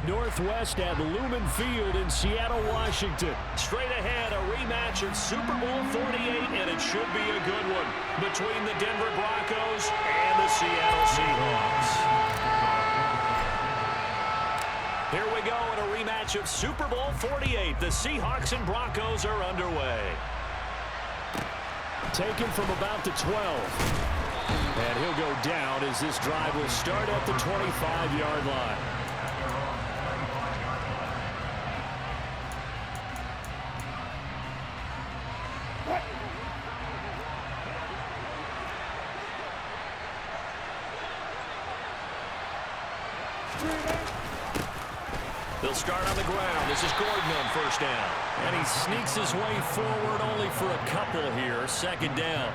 Northwest at Lumen Field in Seattle, Washington. Straight ahead, a rematch of Super Bowl 48, and it should be a good one between the Denver Broncos and the Seattle Seahawks. Here we go in a rematch of Super Bowl 48. The Seahawks and Broncos are underway. Taken from about the 12. And he'll go down as this drive will start at the 25-yard line. They'll start on the ground. This is Gordon on first down. And he sneaks his way forward only for a couple here. Second down.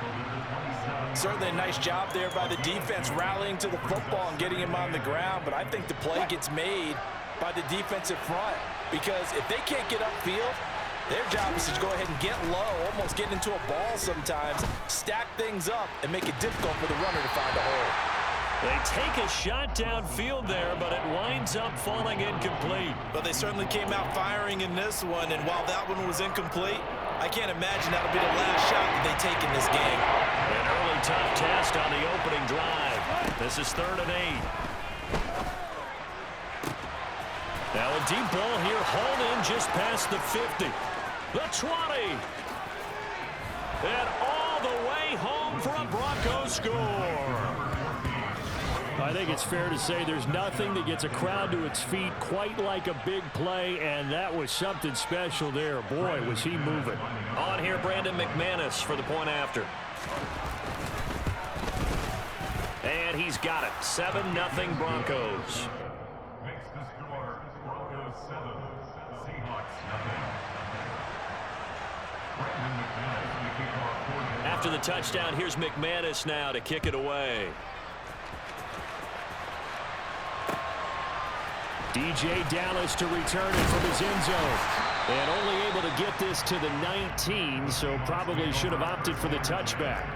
Certainly a nice job there by the defense rallying to the football and getting him on the ground. But I think the play gets made by the defensive front. Because if they can't get upfield, their job is to go ahead and get low, almost get into a ball sometimes, stack things up, and make it difficult for the runner to find a hole. They take a shot downfield there, but it winds up falling incomplete. But they certainly came out firing in this one, and while that one was incomplete, I can't imagine that'll be the last shot that they take in this game. An early tough test on the opening drive. This is 3rd and 8. Now a deep ball here, hauled in just past the 50. The 20. And all the way home for a Broncos score. I think it's fair to say there's nothing that gets a crowd to its feet quite like a big play, and that was something special there. Boy, was he moving. On here, Brandon McManus for the point after. And he's got it. 7-0 Broncos. Makes the score Broncos 7, Seahawks 0. Brandon McManus, the kickoff. After the touchdown, here's McManus now to kick it away. DJ Dallas to return it from his end zone. And only able to get this to the 19, so probably should have opted for the touchback.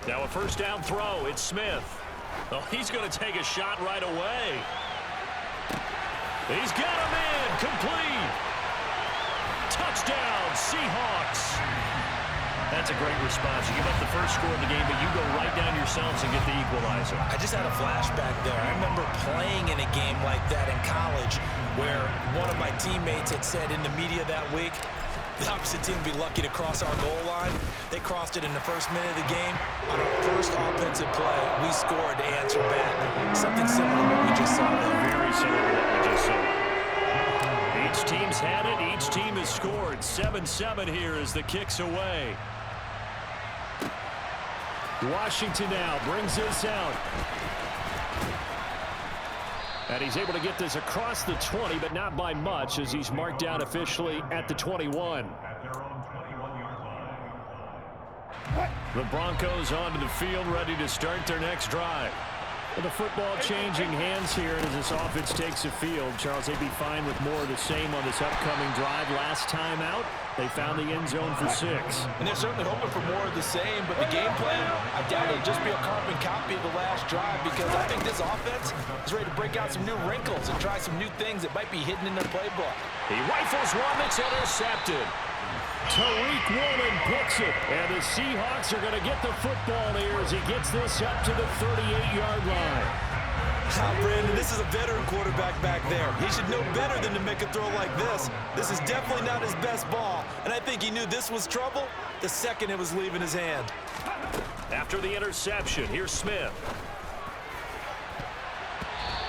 Now a first down throw. It's Smith. Oh, he's going to take a shot right away. He's got him in. Complete. Touchdown, Seahawks. That's a great response. You give up the first score of the game, but you go right down yourselves and get the equalizer. I just had a flashback there. I remember playing in a game like that in college where one of my teammates had said in the media that week, the opposite team would be lucky to cross our goal line. They crossed it in the first minute of the game. On our first offensive play, we scored to answer back. Something similar to what we just saw there. Very similar to what we just saw. Each team's had it. Each team has scored. 7-7 here as the kick's away. Washington now brings this out. And he's able to get this across the 20, but not by much as he's marked out officially at the 21. At their own 21-yard line. The Broncos onto the field, ready to start their next drive. With the football changing hands here as this offense takes the field. Charles, they'd be fine with more of the same on this upcoming drive. Last time out, they found the end zone for 6. And they're certainly hoping for more of the same, but the game plan, I doubt it'll just be a carbon copy of the last drive because I think this offense is ready to break out some new wrinkles and try some new things that might be hidden in their playbook. He rifles one that's intercepted. Tariq Woolen picks it, and the Seahawks are going to get the football here as he gets this up to the 38-yard line. Brandon, this is a veteran quarterback back there. He should know better than to make a throw like this. This is definitely not his best ball, and I think he knew this was trouble the second it was leaving his hand. After the interception, here's Smith.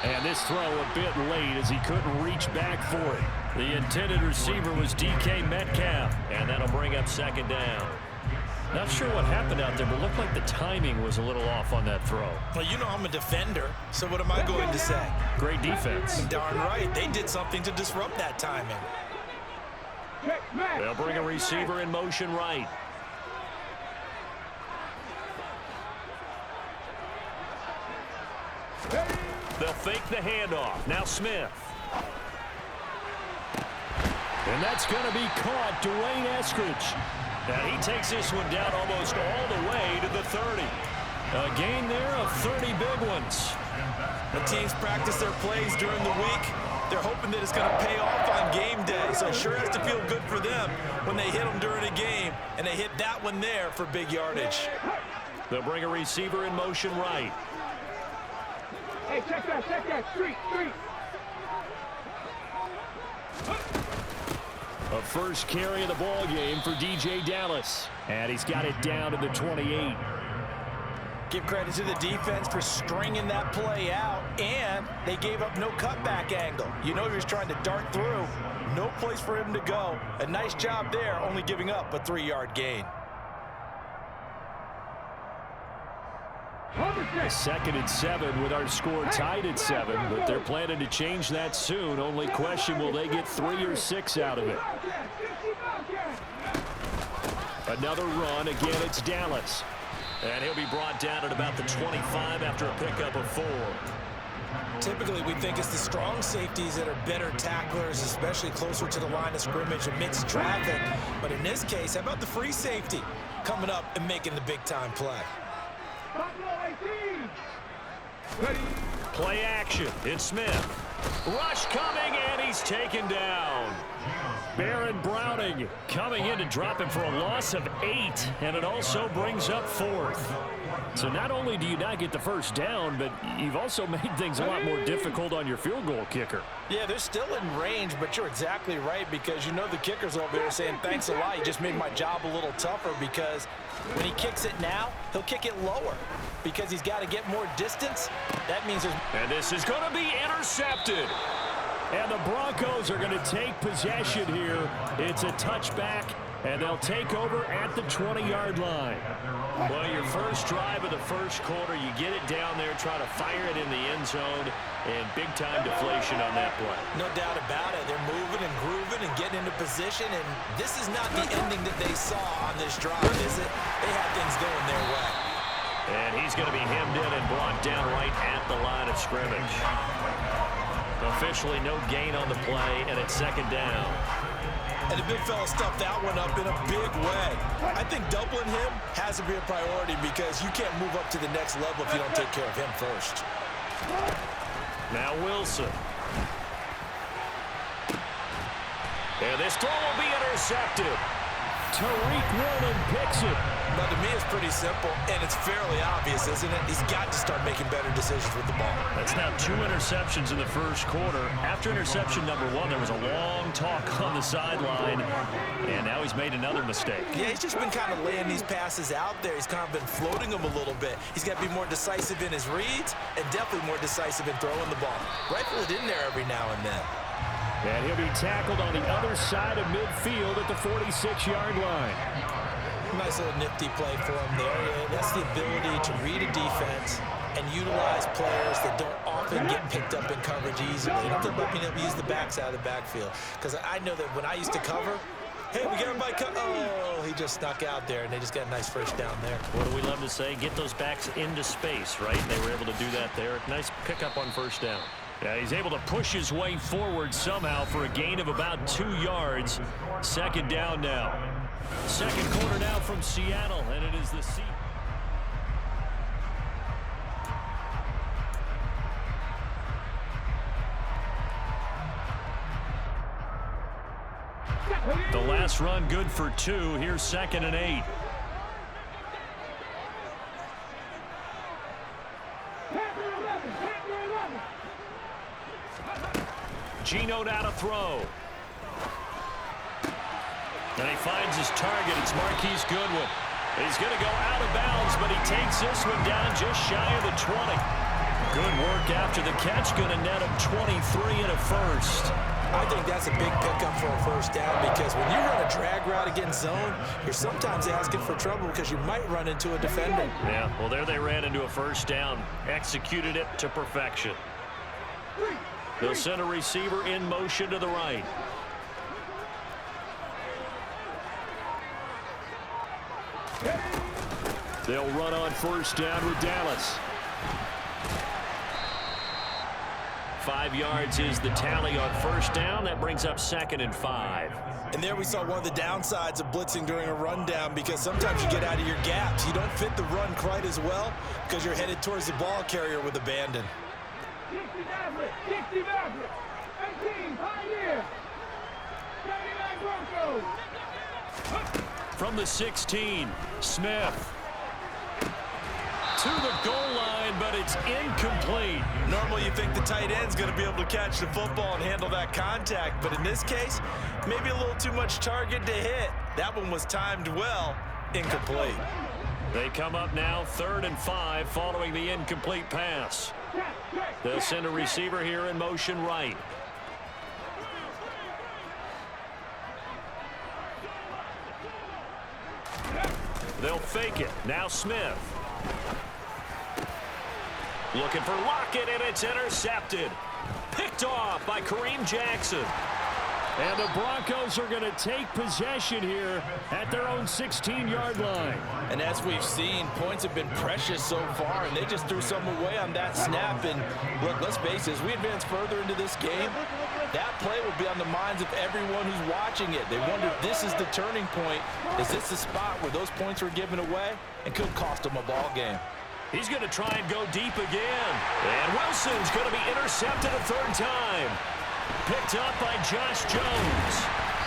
And this throw a bit late as he couldn't reach back for it. The intended receiver was DK Metcalf, and that'll bring up second down. Not sure what happened out there, but looked like the timing was a little off on that throw. Well, you know I'm a defender, so what am I going to say? Great defense. Darn right. They did something to disrupt that timing. They'll bring a receiver in motion right. They'll fake the handoff. Now Smith. And that's going to be caught. Dwayne Eskridge. And he takes this one down almost all the way to the 30. A gain there of 30 big ones. The teams practice their plays during the week. They're hoping that it's going to pay off on game day. So it sure has to feel good for them when they hit them during a game. And they hit that one there for big yardage. They'll bring a receiver in motion right. Hey, check that. Street. A first carry of the ball game for DJ Dallas. And he's got it down to the 28. Give credit to the defense for stringing that play out, and they gave up no cutback angle. You know he was trying to dart through. No place for him to go. A nice job there, only giving up a 3-yard gain. 2nd and 7 with our score tied at 7, but they're planning to change that soon. Only question, will they get 3 or 6 out of it? Another run. Again, it's Dallas. And he'll be brought down at about the 25 after a pickup of 4. Typically, we think it's the strong safeties that are better tacklers, especially closer to the line of scrimmage amidst traffic. But in this case, how about the free safety coming up and making the big-time play? Play action. It's Smith. Rush coming, and he's taken down. Baron Browning coming in to drop him for a loss of 8, and it also brings up 4th. So not only do you not get the first down, but you've also made things a lot more difficult on your field goal kicker. Yeah, they're still in range, but you're exactly right, because you know the kicker's over there saying, thanks a lot, you just made my job a little tougher, because when he kicks it now, he'll kick it lower because he's got to get more distance. That means there's... And this is going to be intercepted. And the Broncos are going to take possession here. It's a touchback, and they'll take over at the 20-yard line. Well, your first drive of the first quarter, you get it down there, try to fire it in the end zone, and big-time deflation on that play. No doubt about it. They're moving and grooving and getting into position, and this is not the ending that they saw on this drive, is it? They had things going their way. And he's going to be hemmed in and brought down right at the line of scrimmage. Officially no gain on the play, and it's 2nd down. And the big fella stuffed that one up in a big way. I think doubling him has to be a priority because you can't move up to the next level if you don't take care of him first. Now Wilson. And this throw will be intercepted. Tariq Woolen picks it. But to me, it's pretty simple, and it's fairly obvious, isn't it? He's got to start making better decisions with the ball. That's now 2 interceptions in the first quarter. After interception number 1, there was a long talk on the sideline, and now he's made another mistake. Yeah, he's just been kind of laying these passes out there. He's kind of been floating them a little bit. He's got to be more decisive in his reads and definitely more decisive in throwing the ball. Rifle it in there every now and then. And he'll be tackled on the other side of midfield at the 46-yard line. Nice little nifty play for him there. That's the ability to read a defense and utilize players that don't often get picked up in coverage easily. I'm talking about being able to use the backs out of the backfield. Because I know that when I used to cover, hey, we got him by oh, he just snuck out there, and they just got a nice first down there. What do we love to say? Get those backs into space, right? And they were able to do that there. Nice pickup on first down. Yeah, he's able to push his way forward somehow for a gain of about 2 yards. 2nd down now. 2nd quarter now from Seattle, and it is the The last run good for 2. Here's 2nd and 8. Geno now to throw. And he finds his target. It's Marquise Goodwin. He's going to go out of bounds, but he takes this one down just shy of the 20. Good work after the catch. Going to net him 23 and a first. I think that's a big pickup for a first down because when you run a drag route against zone, you're sometimes asking for trouble because you might run into a defender. Yeah, well, there they ran into a first down. Executed it to perfection. They'll send a receiver in motion to the right. They'll run on first down with Dallas. 5 yards is the tally on first down. That brings up 2nd and 5. And there we saw one of the downsides of blitzing during a rundown, because sometimes you get out of your gaps. You don't fit the run quite as well because you're headed towards the ball carrier with abandon. 60 Maverick, 18, Pioneer, 79 Broncos. From the 16, Smith. To the goal line, but it's incomplete. Normally you think the tight end's going to be able to catch the football and handle that contact, but in this case, maybe a little too much target to hit. That one was timed well, incomplete. They come up now 3rd and 5 following the incomplete pass. They'll send a receiver here in motion right. They'll fake it. Now Smith. Looking for Lockett, and it's intercepted. Picked off by Kareem Jackson. And the Broncos are going to take possession here at their own 16-yard line. And as we've seen, points have been precious so far, and they just threw some away on that snap. And look, let's face it, as we advance further into this game, that play will be on the minds of everyone who's watching it. They wonder if this is the turning point. Is this the spot where those points were given away and could cost them a ball game? He's going to try and go deep again. And Wilson's going to be intercepted a 3rd time. Picked up by Josh Jones.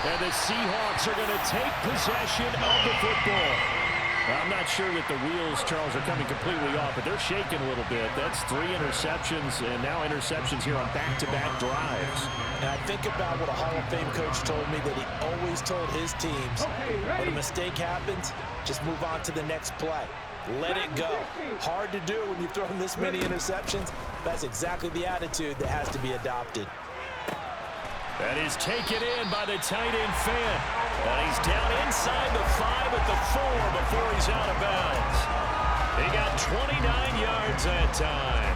And the Seahawks are going to take possession of the football. I'm not sure that the wheels, Charles, are coming completely off, but they're shaking a little bit. That's 3 interceptions, and now interceptions here on back-to-back drives. And I think about what a Hall of Fame coach told me, that he always told his teams, when a mistake happens, just move on to the next play. Let it go. Hard to do when you've thrown this many interceptions. That's exactly the attitude that has to be adopted. That is taken in by the tight end Fant. And he's down inside the 5 at the 4 before he's out of bounds. He got 29 yards that time.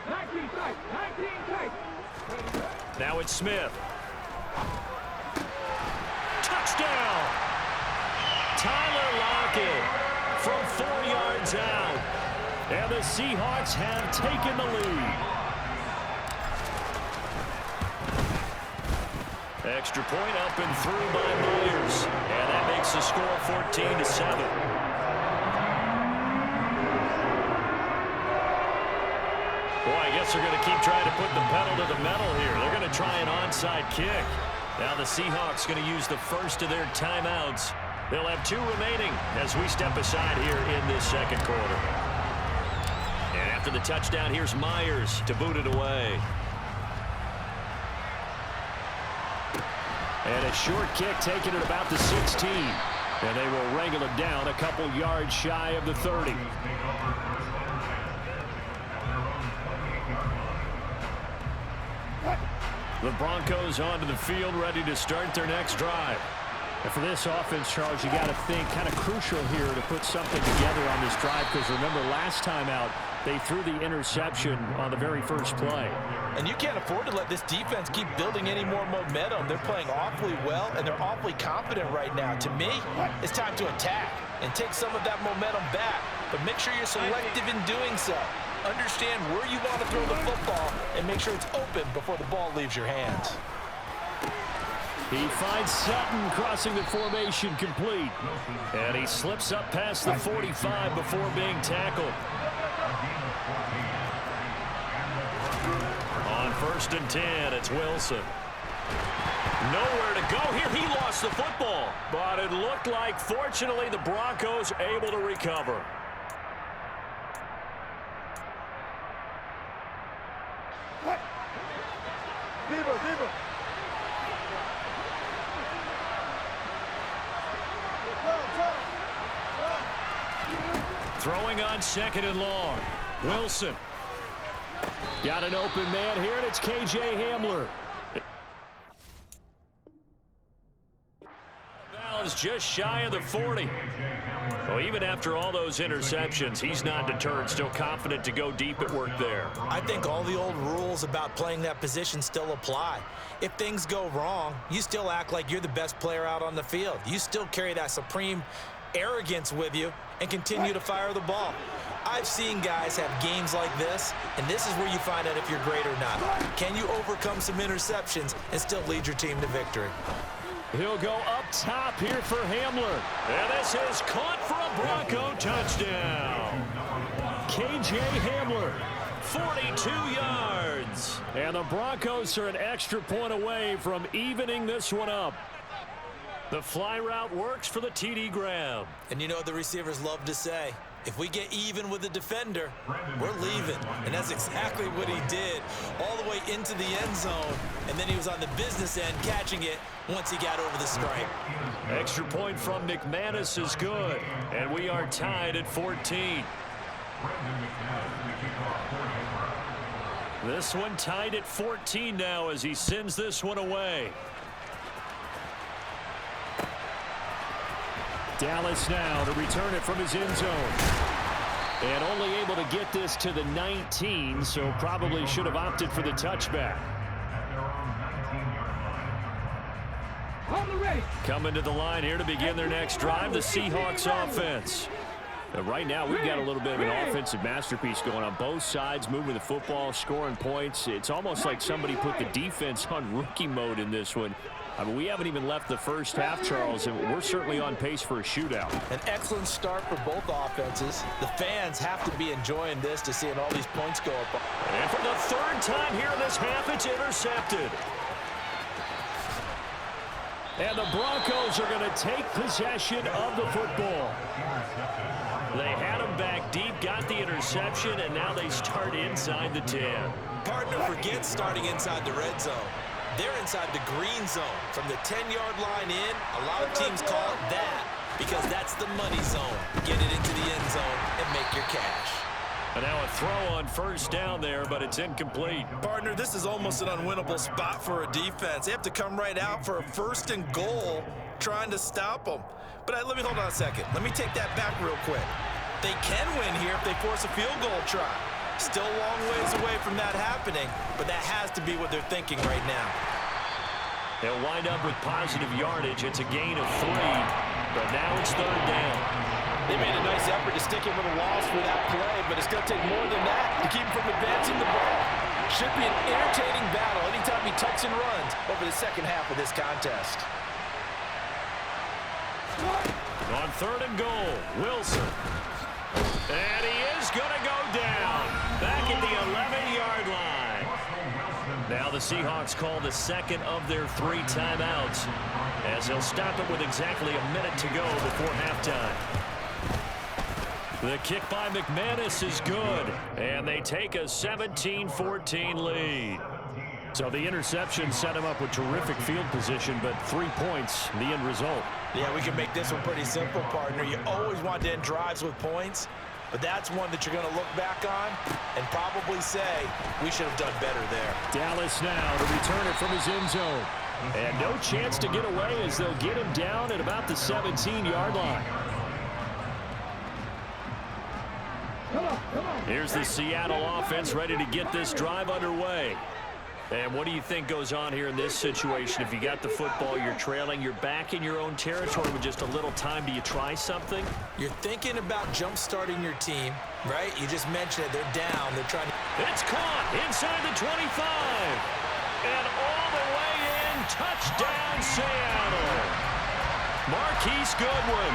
19 tight. Now it's Smith. Touchdown! Tyler Lockett from 4 yards out. And the Seahawks have taken the lead. Extra point up and through by Myers. And that makes the score 14-7. Boy, I guess they're going to keep trying to put the pedal to the metal here. They're going to try an onside kick. Now the Seahawks going to use the first of their timeouts. They'll have 2 remaining as we step aside here in this 2nd quarter. And after the touchdown, here's Myers to boot it away. And a short kick taken at about the 16. And they will wrangle it down a couple yards shy of the 30. The Broncos onto the field, ready to start their next drive. And for this offense, Charles, you got to think kind of crucial here to put something together on this drive, because remember last time out, they threw the interception on the very first play. And you can't afford to let this defense keep building any more momentum. They're playing awfully well, and they're awfully confident right now. To me, it's time to attack and take some of that momentum back, but make sure you're selective in doing so. Understand where you want to throw the football and make sure it's open before the ball leaves your hands. He finds Sutton crossing the formation complete. And he slips up past the 45 before being tackled. On 1st and 10, it's Wilson. Nowhere to go here. He lost the football. But it looked like, fortunately, the Broncos able to recover. Viva. Throwing on 2nd and long. Wilson. Got an open man here, and it's K.J. Hamler. Balance just shy of the 40. Well, even after all those interceptions, he's not deterred, still confident to go deep at work there. I think all the old rules about playing that position still apply. If things go wrong, you still act like you're the best player out on the field. You still carry that supreme arrogance with you and continue to fire the ball. I've seen guys have games like this, and this is where you find out if you're great or not. Can you overcome some interceptions and still lead your team to victory? He'll go up top here for Hamler. And this is caught for a Bronco touchdown. K.J. Hamler. 42 yards. And the Broncos are an extra point away from evening this one up. The fly route works for the TD grab. And you know what the receivers love to say? If we get even with the defender, we're leaving. And that's exactly what he did, all the way into the end zone. And then he was on the business end catching it once he got over the stripe. Extra point from McManus is good. And we are tied at 14. This one tied at 14 now as he sends this one away. Dallas now to return it from his end zone. And only able to get this to the 19, so probably should have opted for the touchback. Coming to the line here to begin their next drive, the Seahawks offense. Right now, we've got a little bit of an offensive masterpiece going on both sides, moving the football, scoring points. It's almost like somebody put the defense on rookie mode in this one. I mean, we haven't even left the first half, Charles, and we're certainly on pace for a shootout. An excellent start for both offenses. The fans have to be enjoying this to seeing all these points go up. And for the third time here in this half, it's intercepted. And the Broncos are going to take possession of the football. They had him back deep, got the interception, and now they start inside the 10. Partner forgets starting inside the red zone. They're inside the green zone. From the 10-yard line in, a lot of teams call it that because that's the money zone. Get it into the end zone and make your cash. And now a throw on first down there, but it's incomplete. Partner, this is almost an unwinnable spot for a defense. They have to come right out for a first and goal trying to stop them. But let me hold on a second. Let me take that back real quick. They can win here if they force a field goal try. Still a long ways away from that happening, but that has to be what they're thinking right now. They'll wind up with positive yardage. It's a gain of 3, but now it's third down. They made a nice effort to stick him with a loss for that play, but it's going to take more than that to keep him from advancing the ball. Should be an entertaining battle anytime he tucks and runs over the second half of this contest. On third and goal, Wilson. And he is going to go down back at the 11-yard line. Now the Seahawks call the second of their 3 timeouts as they'll stop it with exactly a minute to go before halftime. The kick by McManus is good, and they take a 17-14 lead. So the interception set him up with terrific field position, but 3 points, the end result. Yeah, we can make this one pretty simple, partner. You always want to end drives with points, but that's one that you're going to look back on and probably say, we should have done better there. Dallas now to return it from his end zone. And no chance to get away as they'll get him down at about the 17-yard line. Here's the Seattle offense ready to get this drive underway. And what do you think goes on here in this situation? If you got the football, you're trailing, you're back in your own territory with just a little time. Do you try something? You're thinking about jump-starting your team, right? You just mentioned it. They're down. They're trying to... It's caught inside the 25. And all the way in. Touchdown, Seattle. Marquise Goodwin,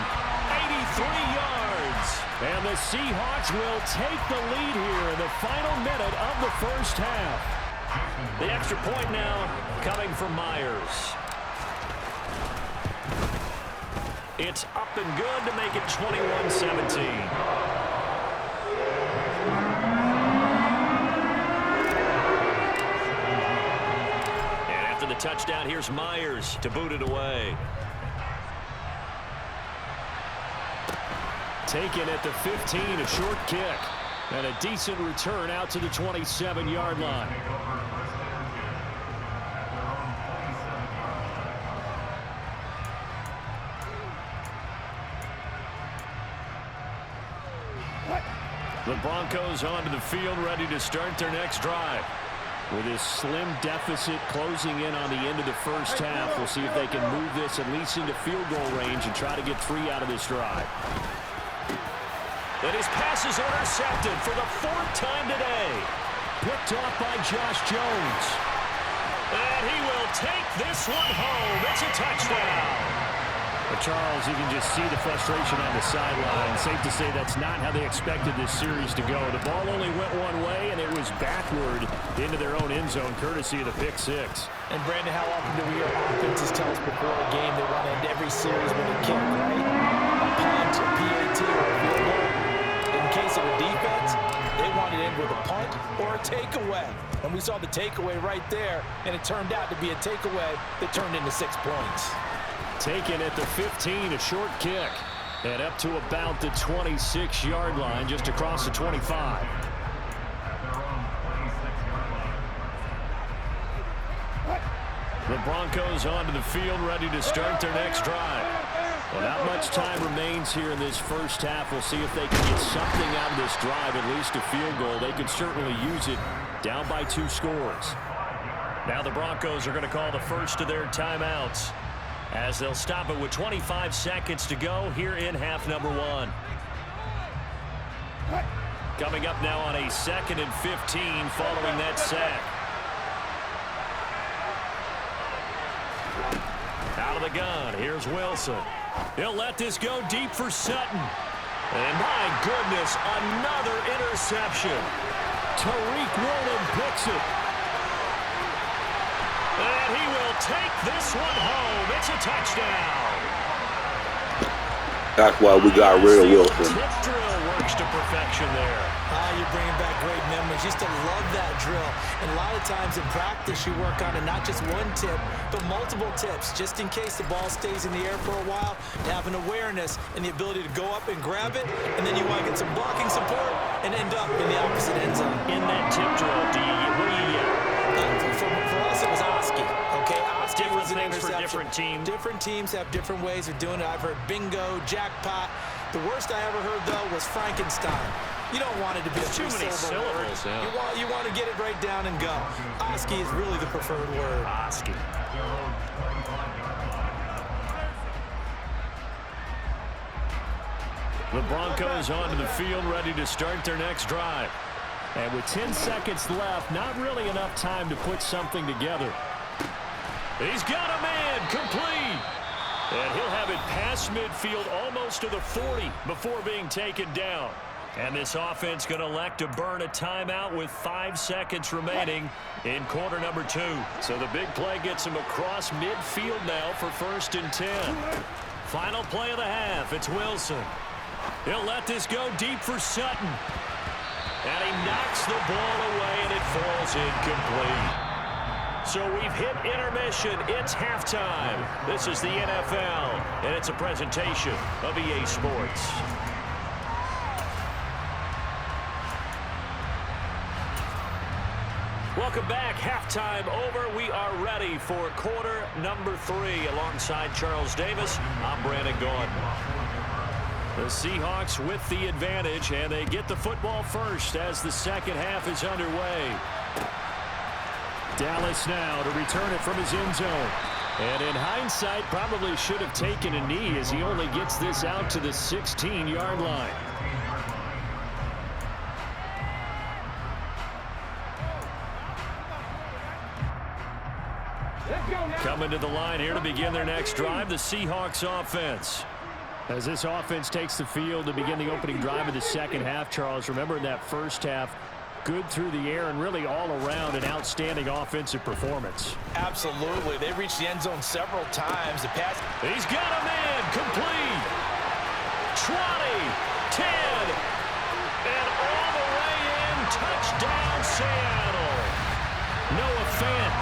83 yards. And the Seahawks will take the lead here in the final minute of the first half. The extra point now coming from Myers. It's up and good to make it 21-17. And after the touchdown, here's Myers to boot it away. Taken at the 15, a short kick. And a decent return out to the 27-yard line. The Broncos onto the field ready to start their next drive. With this slim deficit closing in on the end of the first half, we'll see if they can move this at least into field goal range and try to get 3 out of this drive. And his pass is intercepted for the 4th time today. Picked off by Josh Jones. And he will take this one home. It's a touchdown. But Charles, you can just see the frustration on the sideline. Safe to say that's not how they expected this series to go. The ball only went one way, and it was backward into their own end zone, courtesy of the pick six. And, Brandon, how often do we hear offenses tell us before a game they want to end every series with a kick, right? A punt, a PAT, or a field goal. In case of a defense, they want to end with a punt or a takeaway. And we saw the takeaway right there, and it turned out to be a takeaway that turned into 6 points. Taken at the 15, a short kick. And up to about the 26-yard line, just across the 25. The Broncos onto the field, ready to start their next drive. Well, not much time remains here in this first half. We'll see if they can get something out of this drive, at least a field goal. They can certainly use it, down by 2 scores. Now the Broncos are going to call the first of their timeouts, as they'll stop it with 25 seconds to go here in half number 1. Coming up now on a 2nd and 15 following that sack. Out of the gun, here's Wilson. He'll let this go deep for Sutton. And my goodness, another interception. Tariq Woolen picks it. And he will take this one home. It's a touchdown. That's why we got rid of Wilson. Tip drill works to perfection there. You're bringing back great memories. Used to love that drill. And a lot of times in practice, you work on it, not just one tip, but multiple tips, just in case the ball stays in the air for a while. You have an awareness and the ability to go up and grab it, and then you want to get some blocking support and end up in the opposite end zone. In that tip drill, what do you get? For us, it was Oski. Okay, Oski was an Things interception. for different teams. Different teams have different ways of doing it. I've heard bingo, jackpot. The worst I ever heard, though, was Frankenstein. You don't want it to be a Too many syllables. Yeah. You want to get it right down and go. Oski is really the preferred word. Oski. The Broncos onto the field, ready to start their next drive. And with 10 seconds left, not really enough time to put something together. He's got a man, complete. And he'll have it past midfield, almost to the 40 before being taken down. And this offense going to elect to burn a timeout with 5 seconds remaining in quarter number 2. So the big play gets him across midfield now for 1st and 10. Final play of the half, it's Wilson. He'll let this go deep for Sutton. And he knocks the ball away, and it falls incomplete. So we've hit intermission. It's halftime. This is the NFL, and it's a presentation of EA Sports. Welcome back. Halftime over. We are ready for quarter number 3. Alongside Charles Davis, I'm Brandon Gordon. The Seahawks with the advantage, and they get the football first as the second half is underway. Dallas now to return it from his end zone. And in hindsight, probably should have taken a knee as he only gets this out to the 16-yard line. Coming to the line here to begin their next drive, the Seahawks offense. As this offense takes the field to begin the opening drive of the second half, Charles, remember in that first half, good through the air and really all around an outstanding offensive performance. Absolutely. They reached the end zone several times. The pass. He's got a man, complete. 20, 10, and all the way in. Touchdown, Seattle. Noah Fant